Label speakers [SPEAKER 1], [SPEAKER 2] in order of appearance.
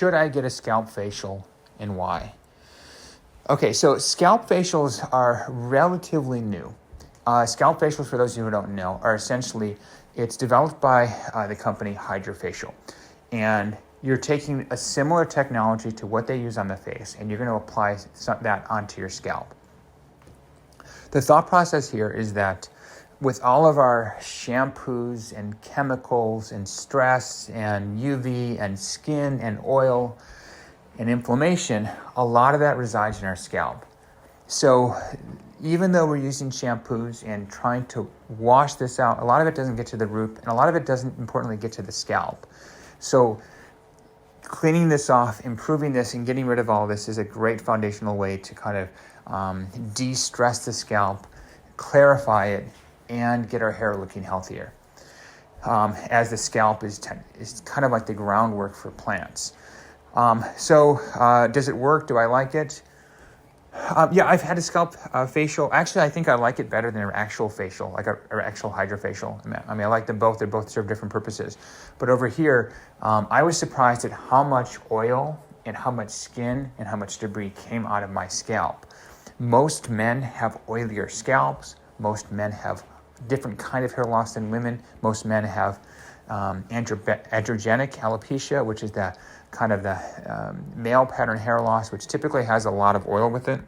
[SPEAKER 1] should I get a scalp facial and why? Okay, so scalp facials are relatively new. Scalp facials, for those of you who don't know, are essentially, it's developed by the company HydraFacial. And you're taking a similar technology to what they use on the face, and you're going to apply that onto your scalp. The thought process here is that with all of our shampoos and chemicals and stress and UV and skin and oil and inflammation, a lot of that resides in our scalp. So even though we're using shampoos and trying to wash this out, a lot of it doesn't get to the root, and a lot of it doesn't importantly get to the scalp. So cleaning this off, improving this, and getting rid of all this is a great foundational way to kind of de-stress the scalp, clarify it, and get our hair looking healthier. As the scalp is kind of like the groundwork for plants. So does it work? Do I like it? Yeah, I've had a scalp facial. Actually, I think I like it better than an actual facial, like an actual HydraFacial. I mean, I like them both. They both serve different purposes. But over here, I was surprised at how much oil and how much skin and how much debris came out of my scalp. Most men have oilier scalps. Most men have different kind of hair loss than women. Most men have androgenic alopecia, which is the kind of the male pattern hair loss, which typically has a lot of oil with it.